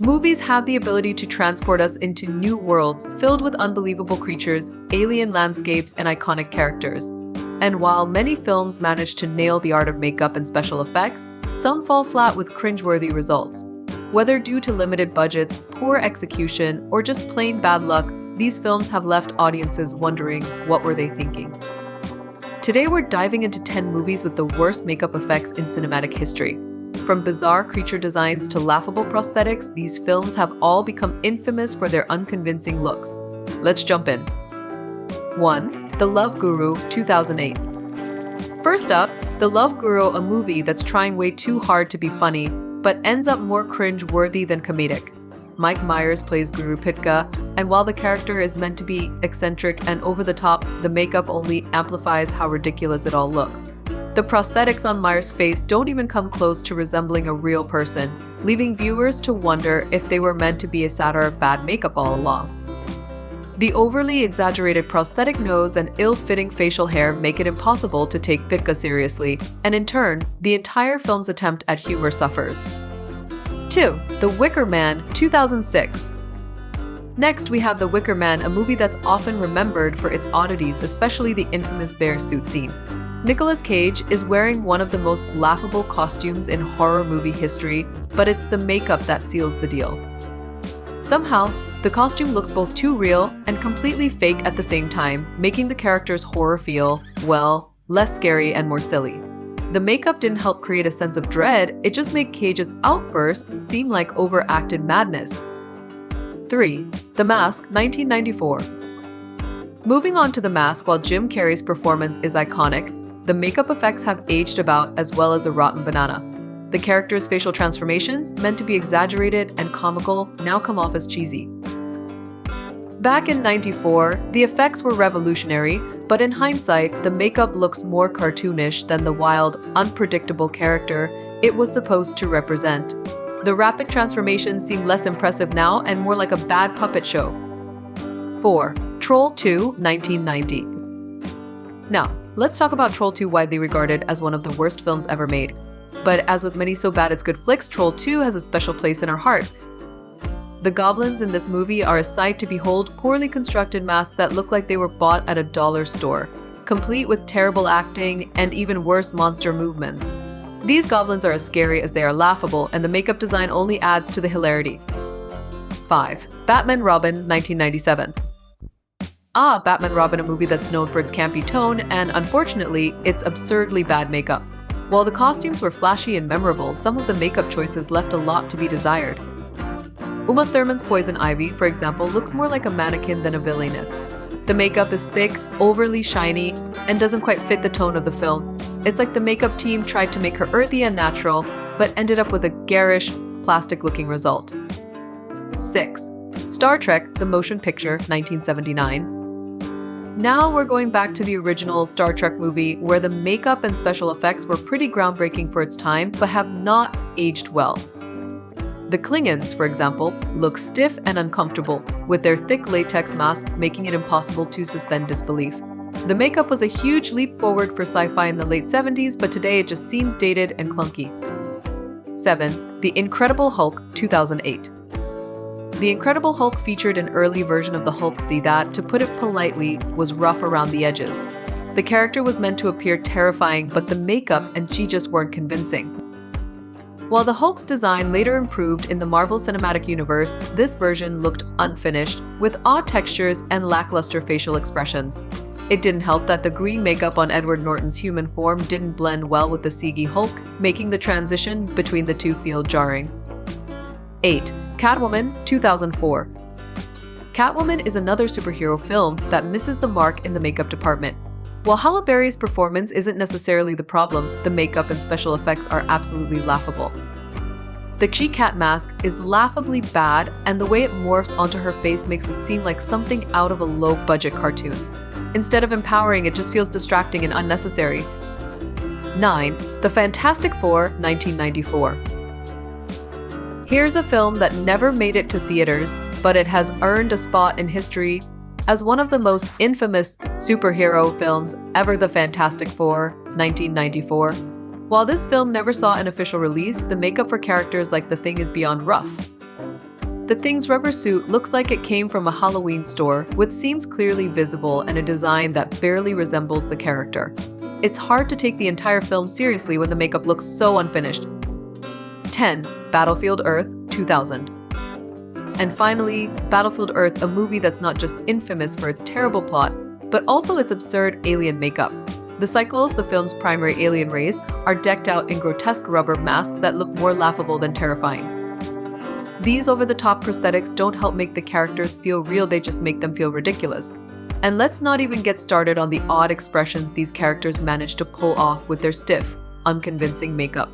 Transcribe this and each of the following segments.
Movies have the ability to transport us into new worlds filled with unbelievable creatures, alien landscapes, and iconic characters. And while many films manage to nail the art of makeup and special effects, some fall flat with cringeworthy results. Whether due to limited budgets, poor execution, or just plain bad luck, these films have left audiences wondering, what were they thinking? Today we're diving into 10 movies with the worst makeup effects in cinematic history. From bizarre creature designs to laughable prosthetics, these films have all become infamous for their unconvincing looks. Let's jump in. 1. The Love Guru, 2008. First up, The Love Guru, a movie that's trying way too hard to be funny, but ends up more cringe-worthy than comedic. Mike Myers plays Guru Pitka, and while the character is meant to be eccentric and over the top, the makeup only amplifies how ridiculous it all looks. The prosthetics on Myers' face don't even come close to resembling a real person, leaving viewers to wonder if they were meant to be a satire of bad makeup all along. The overly exaggerated prosthetic nose and ill-fitting facial hair make it impossible to take Pitka seriously, and in turn, the entire film's attempt at humor suffers. 2. The Wicker Man, 2006. Next, we have The Wicker Man, a movie that's often remembered for its oddities, especially the infamous bear suit scene. Nicolas Cage is wearing one of the most laughable costumes in horror movie history, but it's the makeup that seals the deal. Somehow, the costume looks both too real and completely fake at the same time, making the character's horror feel, well, less scary and more silly. The makeup didn't help create a sense of dread, it just made Cage's outbursts seem like overacted madness. 3. The Mask, 1994. Moving on to The Mask, while Jim Carrey's performance is iconic, the makeup effects have aged about as well as a rotten banana. The character's facial transformations, meant to be exaggerated and comical, now come off as cheesy. Back in '94, the effects were revolutionary, but in hindsight, the makeup looks more cartoonish than the wild, unpredictable character it was supposed to represent. The rapid transformations seem less impressive now and more like a bad puppet show. 4. Troll 2, 1990. Now, let's talk about Troll 2, widely regarded as one of the worst films ever made. But as with many so bad it's good flicks, Troll 2 has a special place in our hearts. The goblins in this movie are a sight to behold, poorly constructed masks that look like they were bought at a dollar store, complete with terrible acting and even worse monster movements. These goblins are as scary as they are laughable, and the makeup design only adds to the hilarity. 5. Batman Robin, 1997. Batman Robin, a movie that's known for its campy tone and, unfortunately, its absurdly bad makeup. While the costumes were flashy and memorable, some of the makeup choices left a lot to be desired. Uma Thurman's Poison Ivy, for example, looks more like a mannequin than a villainess. The makeup is thick, overly shiny, and doesn't quite fit the tone of the film. It's like the makeup team tried to make her earthy and natural, but ended up with a garish, plastic-looking result. 6. Star Trek: The Motion Picture, 1979. Now we're going back to the original Star Trek movie, where the makeup and special effects were pretty groundbreaking for its time, but have not aged well. The Klingons, for example, look stiff and uncomfortable, with their thick latex masks making it impossible to suspend disbelief. The makeup was a huge leap forward for sci-fi in the late 70s, but today it just seems dated and clunky. 7. The Incredible Hulk, 2008. The Incredible Hulk featured an early version of the Hulk-C that, to put it politely, was rough around the edges. The character was meant to appear terrifying, but the makeup and she just weren't convincing. While the Hulk's design later improved in the Marvel Cinematic Universe, this version looked unfinished, with odd textures and lackluster facial expressions. It didn't help that the green makeup on Edward Norton's human form didn't blend well with the CG Hulk, making the transition between the two feel jarring. 8. Catwoman, 2004. Catwoman is another superhero film that misses the mark in the makeup department. While Halle Berry's performance isn't necessarily the problem, the makeup and special effects are absolutely laughable. The She-Cat mask is laughably bad, and the way it morphs onto her face makes it seem like something out of a low-budget cartoon. Instead of empowering, it just feels distracting and unnecessary. 9. The Fantastic Four, 1994. Here's a film that never made it to theaters, but it has earned a spot in history as one of the most infamous superhero films ever. The Fantastic Four, 1994. While this film never saw an official release, the makeup for characters like The Thing is beyond rough. The Thing's rubber suit looks like it came from a Halloween store, with seams clearly visible and a design that barely resembles the character. It's hard to take the entire film seriously when the makeup looks so unfinished. 10. Battlefield Earth, 2000. And finally, Battlefield Earth, a movie that's not just infamous for its terrible plot, but also its absurd alien makeup. The Cycles, the film's primary alien race, are decked out in grotesque rubber masks that look more laughable than terrifying. These over-the-top prosthetics don't help make the characters feel real, they just make them feel ridiculous. And let's not even get started on the odd expressions these characters manage to pull off with their stiff, unconvincing makeup.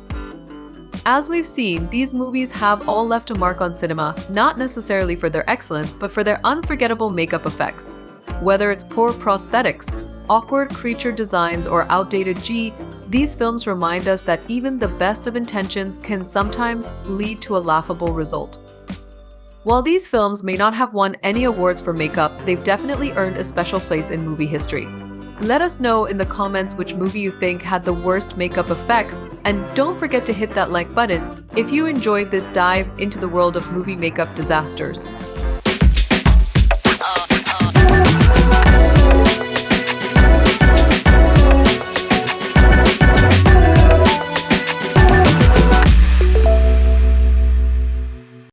As we've seen, these movies have all left a mark on cinema, not necessarily for their excellence, but for their unforgettable makeup effects. Whether it's poor prosthetics, awkward creature designs, or outdated G, these films remind us that even the best of intentions can sometimes lead to a laughable result. While these films may not have won any awards for makeup, they've definitely earned a special place in movie history. Let us know in the comments which movie you think had the worst makeup effects, and don't forget to hit that like button if you enjoyed this dive into the world of movie makeup disasters.